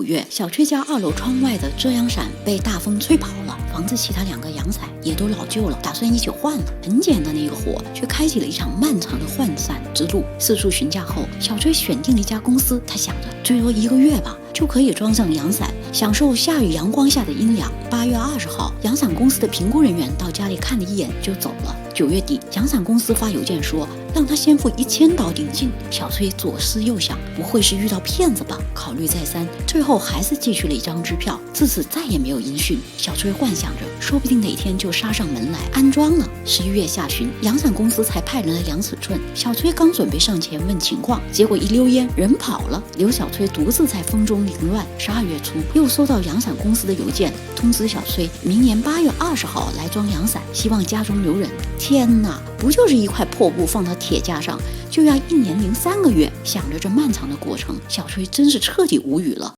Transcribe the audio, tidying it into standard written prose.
5月，小崔家2楼窗外的遮阳伞被大风吹跑了，房子其他2个阳伞也都老旧了，打算一起换了。很简单的一个活，却开启了一场漫长的换伞之路。四处询价后，小崔选定了一家公司，他想着最多1个月吧，就可以装上阳伞，享受下雨阳光下的阴凉。8月20号，阳伞公司的评估人员到家里看了一眼就走了。9月底，阳伞公司发邮件说让他先付1000刀定金。小崔左思右想，不会是遇到骗子吧？考虑再三，最后还是寄去了一张支票。自此再也没有音讯。小崔幻想着，说不定哪天就杀上门来安装了。11月下旬，阳伞公司才派人来量尺寸。小崔刚准备上前问情况，结果一溜烟人跑了，留小崔独自在风中凌乱。12月初，又收到阳伞公司的邮件，通知小崔明年8月20号来装阳伞，希望家中留人。天哪，不就是一块破布放到铁架上，就要1年003个月？想着这漫长的过程，小崔真是彻底无语了。